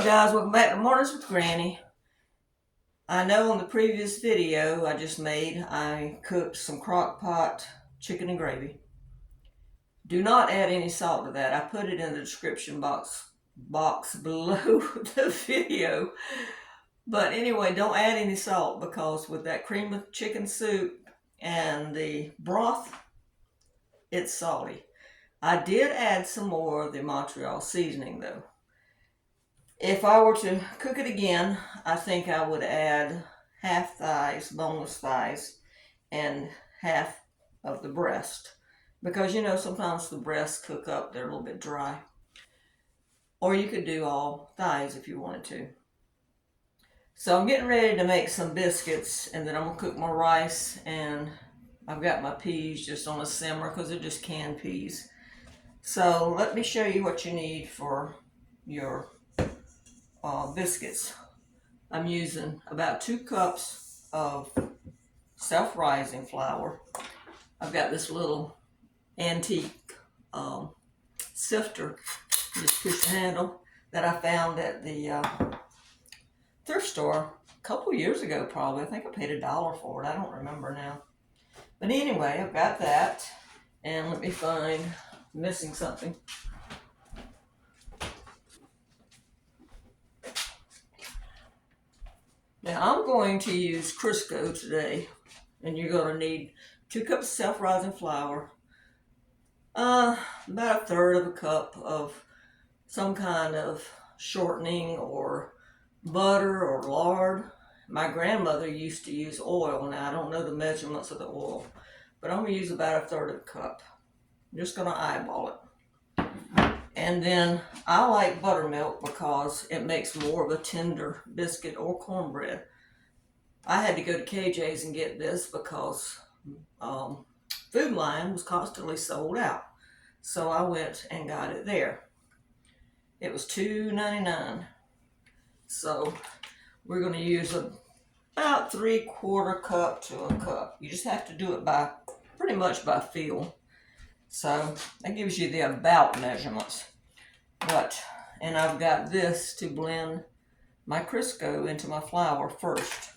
Hello guys, welcome back to Mornings with Granny. I know on the previous video I just made, I cooked some crock pot chicken and gravy. Do not add any salt to that. I put it in the description box below the video. But anyway, don't add any salt because with that cream of chicken soup and the broth, it's salty. I did add some more of the Montreal seasoning though. If I were to cook it again, I think I would add half thighs, boneless thighs, and half of the breast. Because you know, sometimes the breasts cook up, they're a little bit dry. Or you could do all thighs if you wanted to. So I'm getting ready to make some biscuits, and then I'm going to cook my rice, and I've got my peas just on a simmer because they're just canned peas. So let me show you what you need for your biscuits. I'm using about 2 cups of self-rising flour. I've got this little antique sifter, just push handle, that I found at the thrift store a couple years ago probably. I think I paid $1 for it. I don't remember now. But anyway, I've got that. And let me find, I'm missing something. Now I'm going to use Crisco today, and you're going to need 2 cups of self-rising flour, about 1/3 of a cup of some kind of shortening or butter or lard. My grandmother used to use oil. Now I don't know the measurements of the oil, but I'm going to use about 1/3 of a cup. I'm just going to eyeball it. And then I like buttermilk because it makes more of a tender biscuit or cornbread. I had to go to KJ's and get this because Food Lion was constantly sold out. So I went and got it there. It was $2.99. So we're going to use about 3/4 cup to a cup. You just have to do it by pretty much by feel. So that gives you the about measurements. And I've got this to blend my Crisco into my flour first.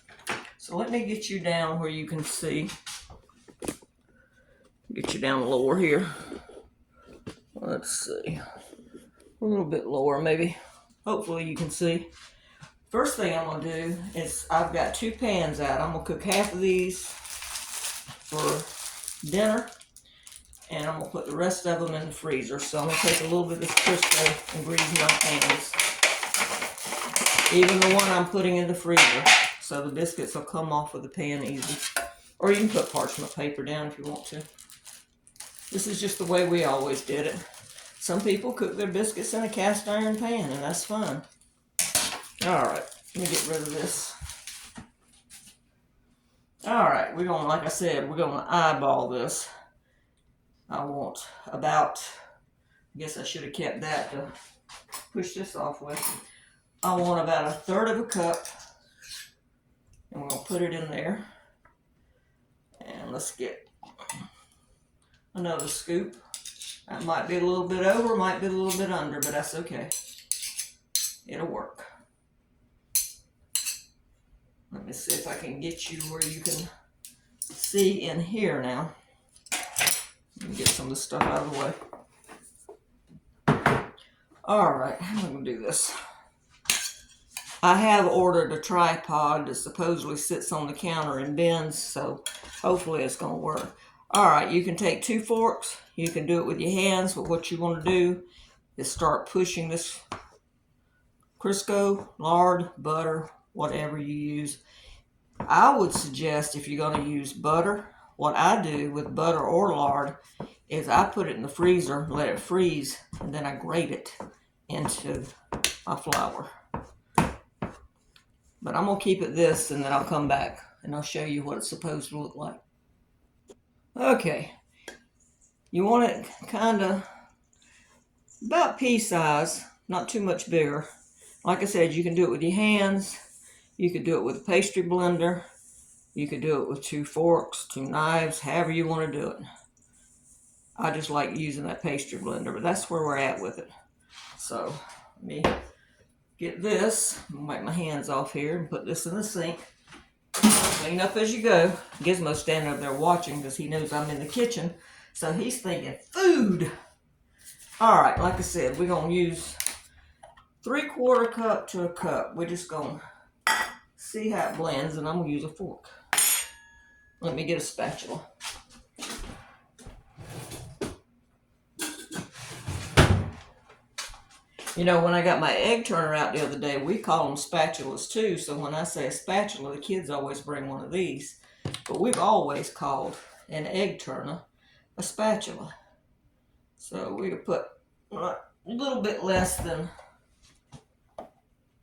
So let me get you down where you can see. Get you down lower here. Let's see. A little bit lower maybe. Hopefully you can see. First thing I'm going to do is I've got 2 pans out. I'm going to cook half of these for dinner. And I'm going to put the rest of them in the freezer. So I'm going to take a little bit of this Crisco and grease my pans. Even the one I'm putting in the freezer. So the biscuits will come off of the pan easy. Or you can put parchment paper down if you want to. This is just the way we always did it. Some people cook their biscuits in a cast iron pan, and that's fine. Alright, let me get rid of this. Alright, we're going to, like I said, we're going to eyeball this. I want about, I guess I should have kept that to push this off with. I want about 1/3 of a cup, and we're going to put it in there. And let's get another scoop. That might be a little bit over, might be a little bit under, but that's okay. It'll work. Let me see if I can get you where you can see in here now. Let me get some of this stuff out of the way. Alright, how am I going to do this? I have ordered a tripod that supposedly sits on the counter and bends, so hopefully it's going to work. Alright, you can take 2 forks. You can do it with your hands, but what you want to do is start pushing this Crisco, lard, butter, whatever you use. I would suggest if you're going to use butter, what I do with butter or lard is I put it in the freezer, let it freeze, and then I grate it into my flour. But I'm going to keep it this, and then I'll come back and I'll show you what it's supposed to look like. Okay, you want it kind of about pea size, not too much bigger. Like I said, you can do it with your hands, you could do it with a pastry blender, you could do it with 2 forks, 2 knives, however you want to do it. I just like using that pastry blender, but that's where we're at with it. So let me get this, wipe my hands off here and put this in the sink. Clean up as you go. Gizmo's standing up there watching because he knows I'm in the kitchen. So he's thinking, food. All right, like I said, we're going to use 3/4 cup to a cup. We're just going to see how it blends, and I'm going to use a fork. Let me get a spatula. You know, when I got my egg turner out the other day, we call them spatulas too. So when I say a spatula, the kids always bring one of these. But we've always called an egg turner a spatula. So we could put a little bit less than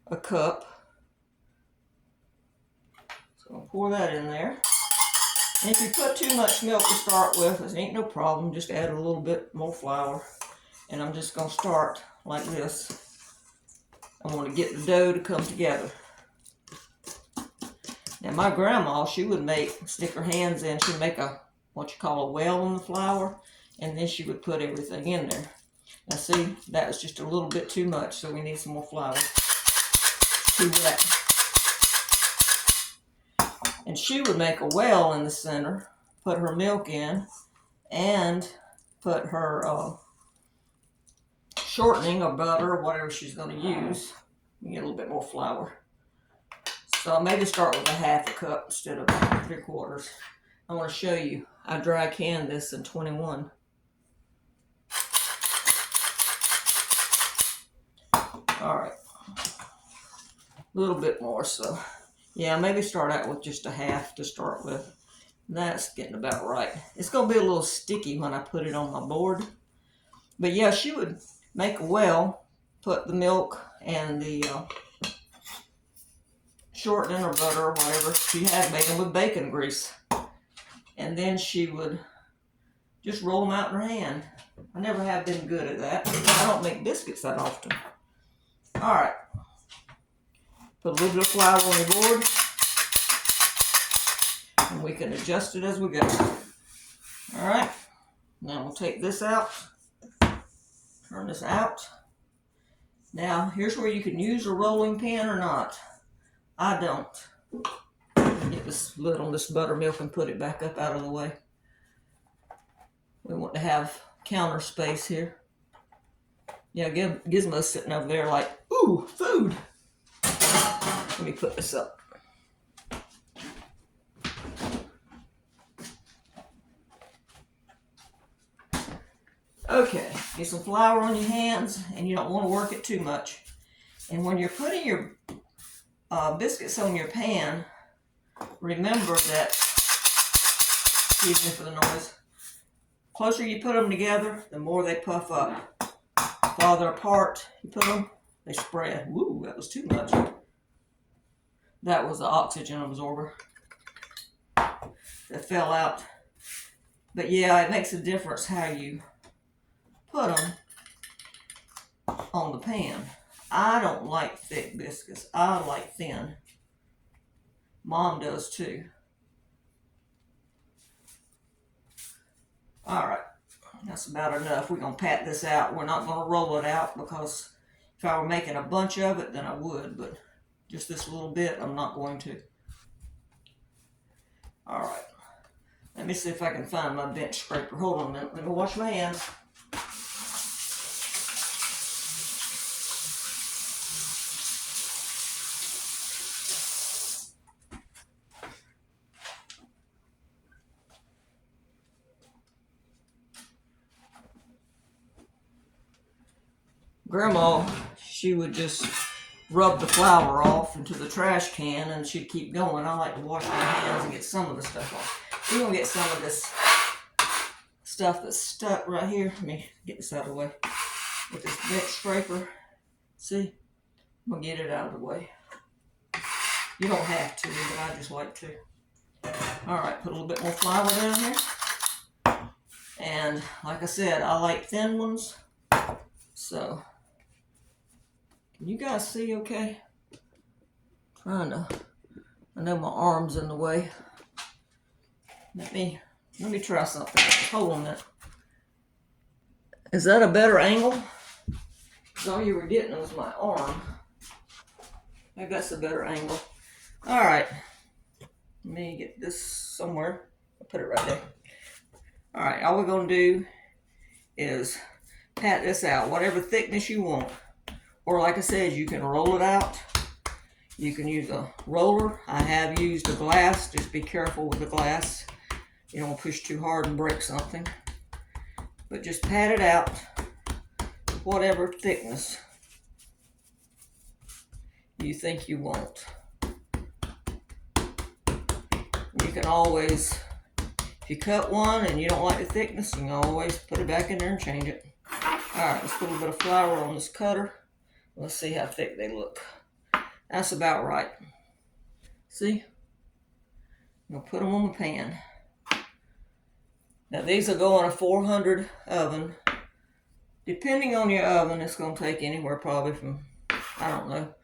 a cup. So I'll pour that in there. And if you put too much milk to start with, it ain't no problem. Just add a little bit more flour. And I'm just going to start like this. I want to get the dough to come together. Now my grandma, she would stick her hands in, she'd make what you call a well in the flour, and then she would put everything in there. Now see, that was just a little bit too much, so we need some more flour. Too wet. And she would make a well in the center, put her milk in, and put her shortening or butter or whatever she's going to use. You get a little bit more flour. So I'll maybe start with a 1/2 cup instead of 3/4. I want to show you. I dry canned this in 21. All right. A little bit more, so yeah, maybe start out with just a 1/2 to start with. That's getting about right. It's going to be a little sticky when I put it on my board. But yeah, she would make a well, put the milk and the shortening or butter or whatever she had, made them with bacon grease. And then she would just roll them out in her hand. I never have been good at that. I don't make biscuits that often. All right. Put a little bit of flour on your board. And we can adjust it as we go. All right. Now we'll take this out. Turn this out. Now, here's where you can use a rolling pin or not. I don't. Get this lid on this buttermilk and put it back up out of the way. We want to have counter space here. Yeah, Gizmo's sitting over there like, ooh, food. Let me put this up. Okay, get some flour on your hands, and you don't want to work it too much. And when you're putting your biscuits on your pan, remember that, excuse me for the noise, the closer you put them together, the more they puff up. The farther apart you put them, they spread. Woo, that was too much. That was the oxygen absorber that fell out. But yeah, it makes a difference how you put them on the pan. I don't like thick biscuits. I like thin. Mom does too. All right, that's about enough. We're going to pat this out. We're not going to roll it out because if I were making a bunch of it, then I would, but just this little bit, I'm not going to. All right, let me see if I can find my bench scraper. Hold on a minute. Let me wash my hands. Grandma, she would just rub the flour off into the trash can and she'd keep going. I like to wash my hands and get some of the stuff off. We're going to get some of this stuff that's stuck right here. Let me get this out of the way. With this bench scraper. See? I'm going to get it out of the way. You don't have to, but I just like to. Alright, put a little bit more flour down here. And like I said, I like thin ones. So, can you guys see okay? Trying to, I know my arm's in the way. Let me try something. Hold on a minute. Is that a better angle? Because all you were getting was my arm. Maybe that's a better angle. All right. Let me get this somewhere. I'll put it right there. All right, all we're gonna do is pat this out, whatever thickness you want. Or like I said, you can roll it out. You can use a roller. I have used a glass. Just be careful with the glass. You don't push too hard and break something. But just pat it out, whatever thickness you think you want. You can always, if you cut one and you don't like the thickness, you can always put it back in there and change it. Alright, let's put a little bit of flour on this cutter. Let's see how thick they look. That's about right. See? I'm going to put them on the pan. Now these will go in a 400 oven. Depending on your oven, it's going to take anywhere probably from, I don't know,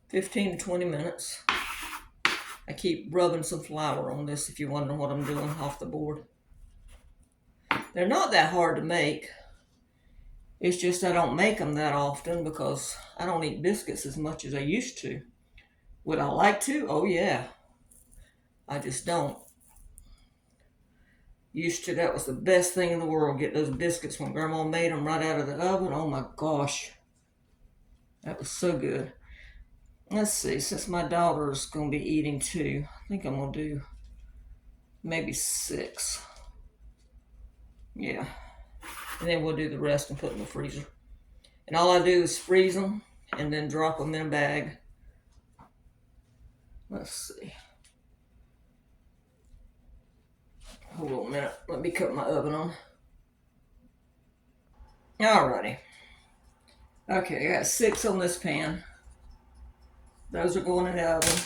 15 to 20 minutes. I keep rubbing some flour on this if you're wondering what I'm doing off the board. They're not that hard to make. It's just I don't make them that often because I don't eat biscuits as much as I used to. Would I like to? Oh yeah. I just don't. Used to, that was the best thing in the world, get those biscuits when Grandma made them right out of the oven. Oh my gosh. That was so good. Let's see, since my daughter's going to be eating too, I think I'm going to do maybe 6. Yeah. And then we'll do the rest and put them in the freezer. And all I do is freeze them and then drop them in a bag. Let's see. Hold on a minute. Let me cut my oven on. Alrighty. Okay, I got 6 on this pan. Those are going in the oven.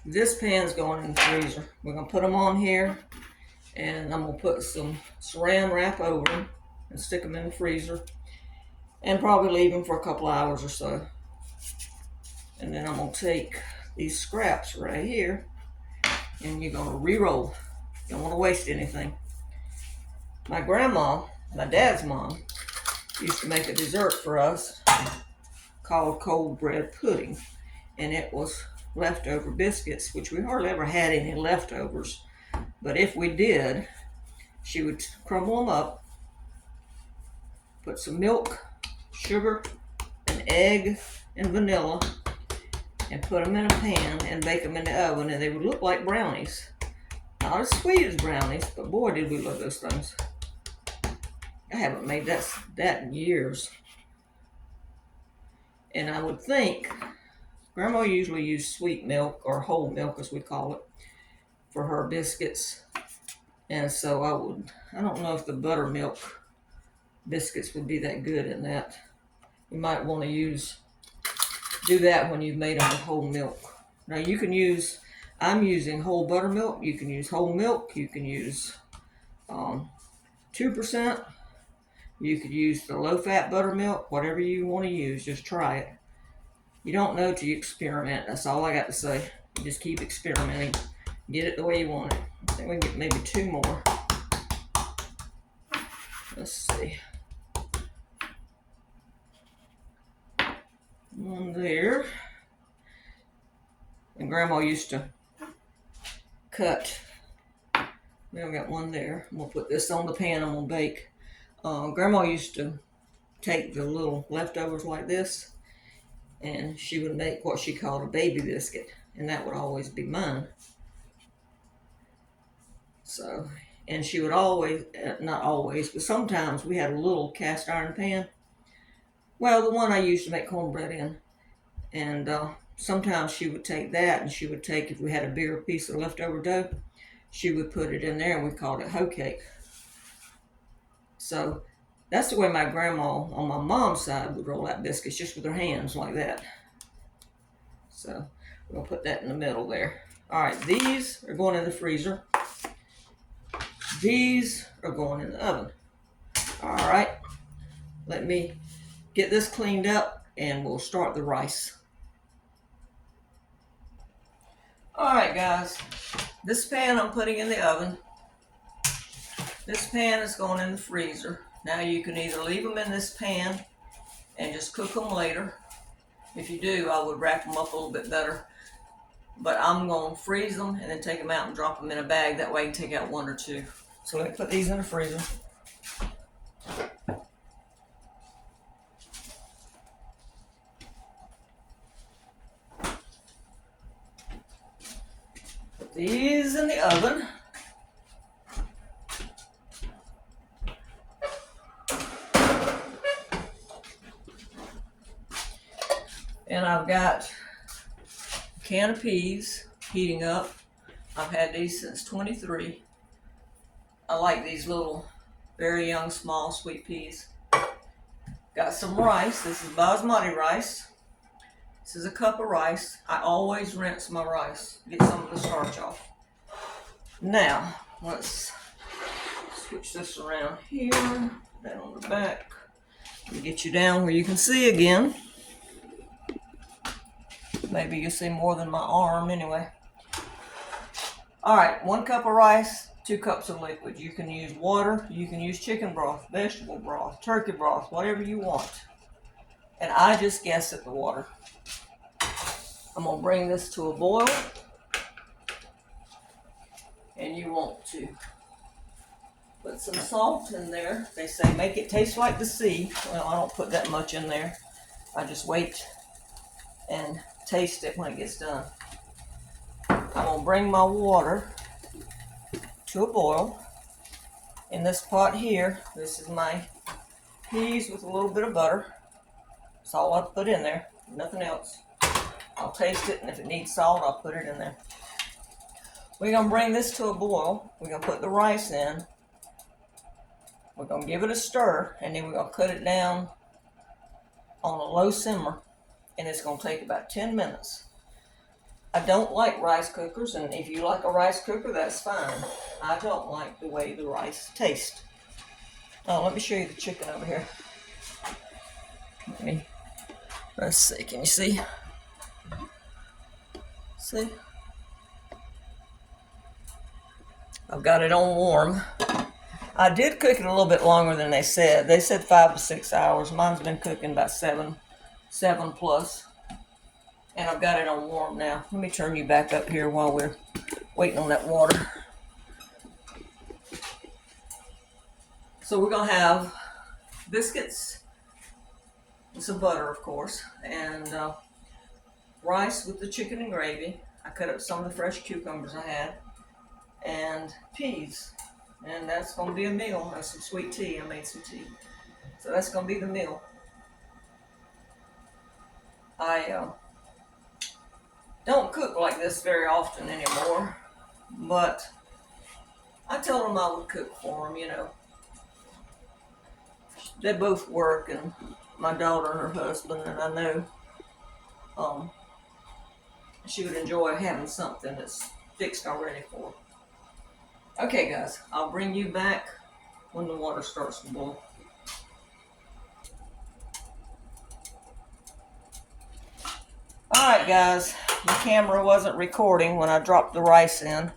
This pan's going in the freezer. We're going to put them on here. And I'm going to put some saran wrap over them and stick them in the freezer. And probably leave them for a couple hours or so. And then I'm going to take these scraps right here. And you're going to re-roll. You don't want to waste anything. My grandma, my dad's mom, used to make a dessert for us called cold bread pudding. And it was leftover biscuits, which we hardly ever had any leftovers. But if we did, she would crumble them up, put some milk, sugar, an egg, and vanilla, and put them in a pan and bake them in the oven, and they would look like brownies. Not as sweet as brownies, but boy, did we love those things. I haven't made that in years. And I would think Grandma usually used sweet milk, or whole milk as we call it, for her biscuits. And so I don't know if the buttermilk biscuits would be that good in that. You might want to do that when you've made them with whole milk. Now you can use, I'm using whole buttermilk. You can use whole milk. You can use 2%. You could use the low-fat buttermilk, whatever you want to use. Just try it. You don't know till you experiment. That's all I got to say. You just keep experimenting. Get it the way you want it. I think we can get maybe 2 more. Let's see. One there. And Grandma used to cut. We only got one there. I'm going to put this on the pan. I'm going to bake. Grandma used to take the little leftovers like this, and she would make what she called a baby biscuit, and that would always be mine. So, and she would always, not always, but sometimes we had a little cast iron pan. Well, the one I used to make cornbread in. And sometimes she would take that, and she would take, if we had a bigger piece of leftover dough, she would put it in there, and we called it hoe cake. So that's the way my grandma on my mom's side would roll out biscuits, just with her hands like that. So we're going to put that in the middle there. All right, these are going in the freezer. These are going in the oven. All right, let me get this cleaned up, and we'll start the rice. All right, guys, this pan I'm putting in the oven. This pan is going in the freezer. Now you can either leave them in this pan and just cook them later, If you do, I would wrap them up a little bit better. But I'm going to freeze them and then take them out and drop them in a bag. That way I can take out one or two. So let me put these in the freezer. Put these in the oven. And I've got a can of peas heating up. I've had these since 23. I like these little, very young, small, sweet peas. Got some rice. This is basmati rice. This is a cup of rice. I always rinse my rice, get some of the starch off. Now, let's switch this around here. Put that on the back. Let me get you down where you can see again. Maybe you'll see more than my arm anyway. All right, 1 cup of rice, 2 cups of liquid. You can use water, you can use chicken broth, vegetable broth, turkey broth, whatever you want. And I just guess at the water. I'm gonna bring this to a boil. And you want to put some salt in there. They say make it taste like the sea. Well, I don't put that much in there. I just wait and taste it when it gets done. I'm gonna bring my water to a boil. In this pot here, this is my peas with a little bit of butter. That's all I put in there, nothing else. I'll taste it, and if it needs salt, I'll put it in there. We're gonna bring this to a boil. We're gonna put the rice in. We're gonna give it a stir, and then we're gonna cut it down on a low simmer, and it's gonna take about 10 minutes. I don't like rice cookers, and if you like a rice cooker, that's fine. I don't like the way the rice tastes. Oh, let me show you the chicken over here. Let's see, can you see? See? I've got it on warm. I did cook it a little bit longer than they said. They said 5 to 6 hours. Mine's been cooking about 7 plus. And I've got it on warm now. Let me turn you back up here while we're waiting on that water. So we're gonna have biscuits with some butter, of course, and rice with the chicken and gravy. I cut up some of the fresh cucumbers I had, and peas. And that's gonna be a meal. There's some sweet tea. I made some tea. So that's gonna be the meal. I don't cook like this very often anymore, but I told them I would cook for them, you know. They both work, and my daughter and her husband, and I know she would enjoy having something that's fixed already for her. Okay, guys, I'll bring you back when the water starts to boil. Alright guys, the camera wasn't recording when I dropped the rice in,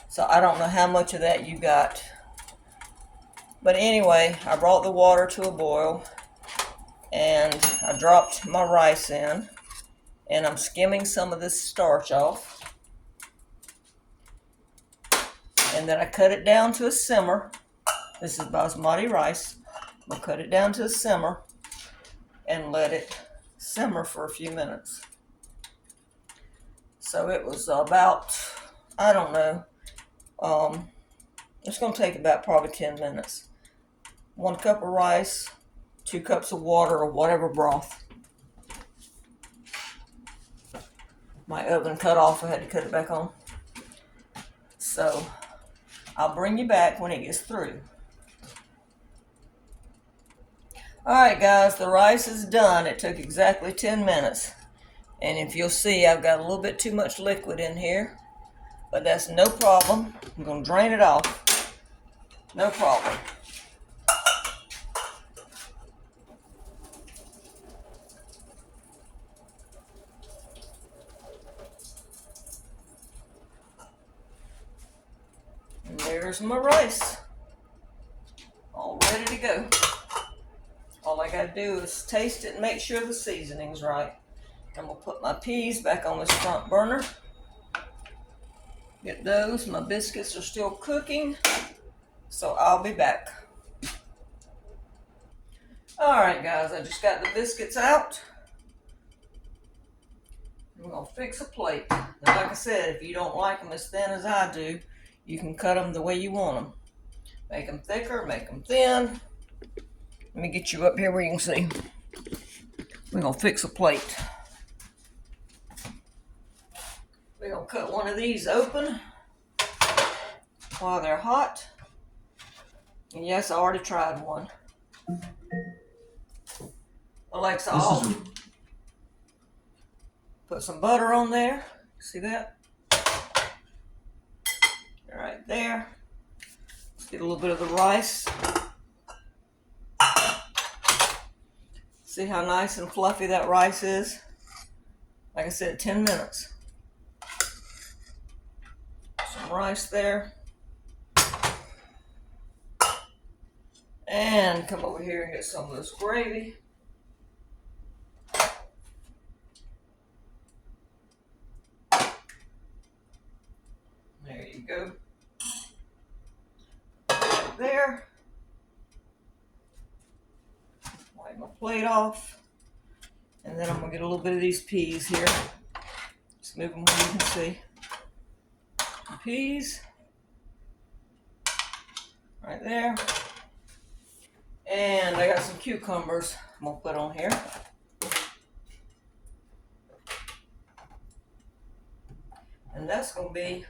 so I don't know how much of that you got. But anyway, I brought the water to a boil, and I dropped my rice in, and I'm skimming some of this starch off. And then I cut it down to a simmer. This is basmati rice. I'm going to cut it down to a simmer and let it simmer for a few minutes. So it was about, I don't know, it's going to take about probably 10 minutes. 1 cup of rice, 2 cups of water or whatever broth. My oven cut off, I had to cut it back on. So I'll bring you back when it gets through. Alright guys, the rice is done. It took exactly 10 minutes. And if you'll see, I've got a little bit too much liquid in here, but that's no problem. I'm going to drain it off. No problem. And there's my rice. All ready to go. All I got to do is taste it and make sure the seasoning's right. I'm gonna put my peas back on this front burner. Get those. My biscuits are still cooking, so I'll be back. Alright guys, I just got the biscuits out. I'm gonna fix a plate. Now, like I said, if you don't like them as thin as I do, you can cut them the way you want them. Make them thicker, make them thin. Let me get you up here where you can see. We're gonna fix a plate. We're gonna cut one of these open while they're hot. And yes, I already tried one. Alexa off. Put some butter on there. See that? Right there. Let's get a little bit of the rice. See how nice and fluffy that rice is? Like I said, 10 minutes. Some rice there. And come over here and get some of this gravy. There you go. Right there. Wipe my plate off. And then I'm going to get a little bit of these peas here. Just move them where you can see. Some peas. Right there. And I got some cucumbers I'm going to put on here. And that's going to be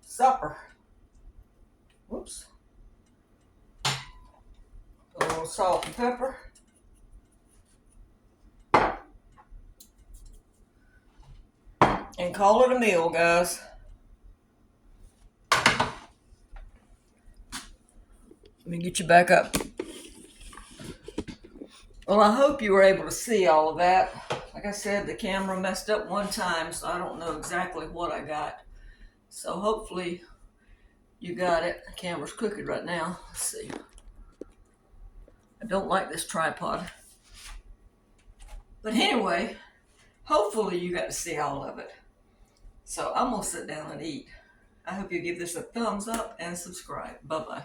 supper. Whoops. Put a little salt and pepper. And call it a meal, guys. Let me get you back up. Well, I hope you were able to see all of that. Like I said, the camera messed up one time, so I don't know exactly what I got. So hopefully you got it. The camera's crooked right now. Let's see. I don't like this tripod. But anyway, hopefully you got to see all of it. So I'm going to sit down and eat. I hope you give this a thumbs up and subscribe. Bye-bye.